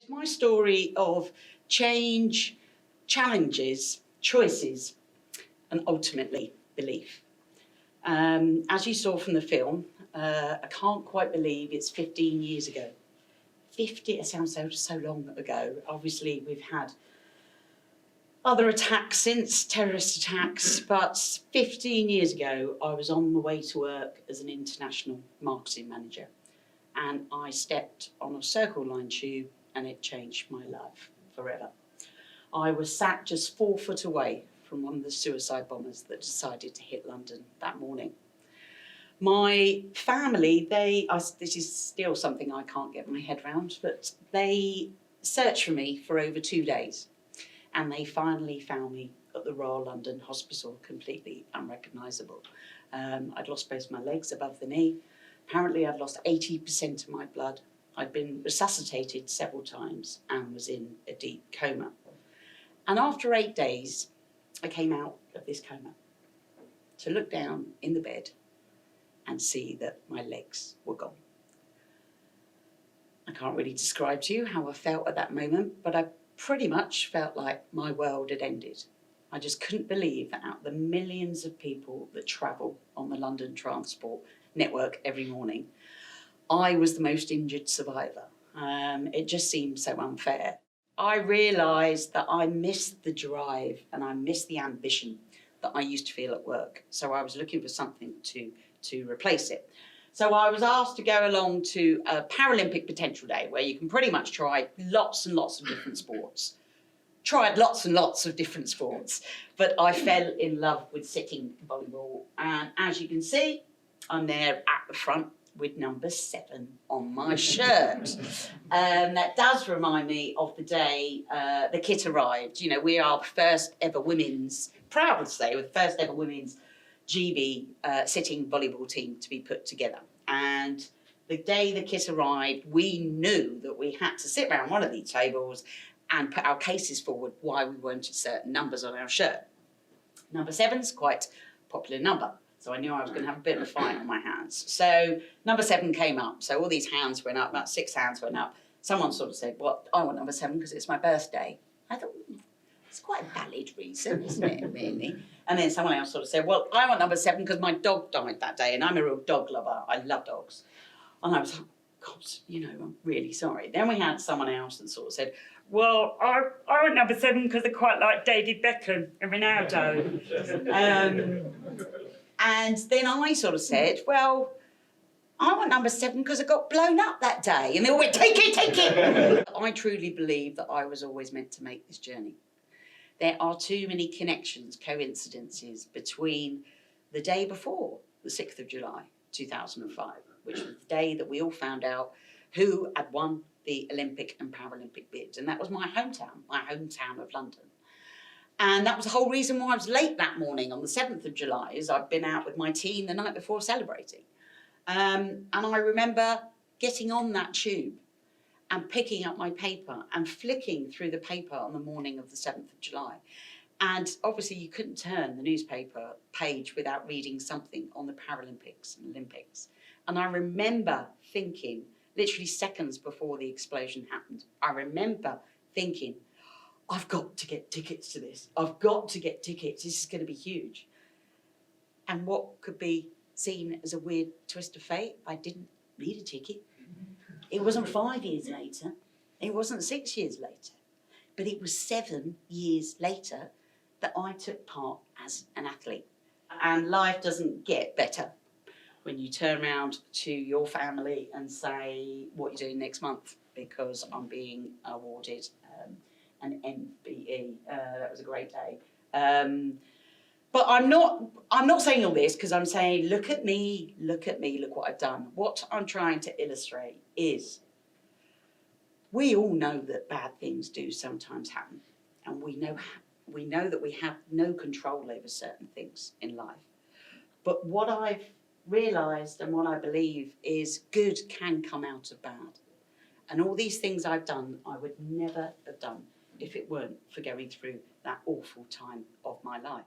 My story of change, challenges, choices, and ultimately belief. As you saw from the film, I can't quite believe it's 15 years ago. 50, it sounds so long ago. Obviously, we've had other attacks since, terrorist attacks, but 15 years ago, I was on the way to work as an international marketing manager, and I stepped on a Circle Line tube and it changed my life forever. I was sat just 4 foot away from one of the suicide bombers that decided to hit London that morning. My family, this is still something I can't get my head around, but they searched for me for over 2 days, and they finally found me at the Royal London Hospital, completely unrecognisable. I'd lost both my legs above the knee. Apparently I'd lost 80% of my blood. I'd been resuscitated several times and was in a deep coma. And after 8 days, I came out of this coma to look down in the bed and see that my legs were gone. I can't really describe to you how I felt at that moment, but I pretty much felt like my world had ended. I just couldn't believe that out of the millions of people that travel on the London Transport network every morning, I was the most injured survivor. It just seemed so unfair. I realised that I missed the drive and I missed the ambition that I used to feel at work. So I was looking for something to replace it. So I was asked to go along to a Paralympic Potential Day where you can pretty much try lots and lots of different sports. Tried lots and lots of different sports, but I fell in love with sitting volleyball. And as you can see, I'm there at the front with number 7 on my shirt. That does remind me of the day the kit arrived. You know, we are the first ever women's, proud to say, we're the first ever women's GB sitting volleyball team to be put together. And the day the kit arrived, we knew that we had to sit around one of these tables and put our cases forward why we wanted certain numbers on our shirt. Number 7's quite a popular number. So I knew I was going to have a bit of a fight on my hands. So number 7 came up. So all these hands went up, about 6 hands went up. Someone sort of said, well, I want number 7 because it's my birthday. I thought, it's quite a valid reason, isn't it, really? And then someone else sort of said, well, I want number 7 because my dog died that day and I'm a real dog lover. I love dogs. And I was like, God, you know, I'm really sorry. Then we had someone else that sort of said, well, I want number 7 because I quite like David Beckham and Ronaldo. And then I sort of said, well, I want number 7 because I got blown up that day. And they all went, take it, take it. I truly believe that I was always meant to make this journey. There are too many connections, coincidences between the day before, the 6th of July, 2005, which was the day that we all found out who had won the Olympic and Paralympic bids. And that was my hometown of London. And that was the whole reason why I was late that morning on the 7th of July, is I'd been out with my team the night before celebrating. And I remember getting on that tube and picking up my paper and flicking through the paper on the morning of the 7th of July. And obviously you couldn't turn the newspaper page without reading something on the Paralympics and Olympics. And I remember thinking, literally seconds before the explosion happened, I remember thinking, I've got to get tickets to this. I've got to get tickets. This is going to be huge. And what could be seen as a weird twist of fate, I didn't need a ticket. It wasn't 5 years later. It wasn't 6 years later. But it was 7 years later that I took part as an athlete. And life doesn't get better when you turn around to your family and say what you're doing next month, because I'm being awarded an MBE. That was a great day. But I'm not saying all this because I'm saying, look at me, look what I've done. What I'm trying to illustrate is we all know that bad things do sometimes happen, and we know that we have no control over certain things in life. But what I've realised and what I believe is good can come out of bad. And all these things I've done, I would never have done if it weren't for going through that awful time of my life.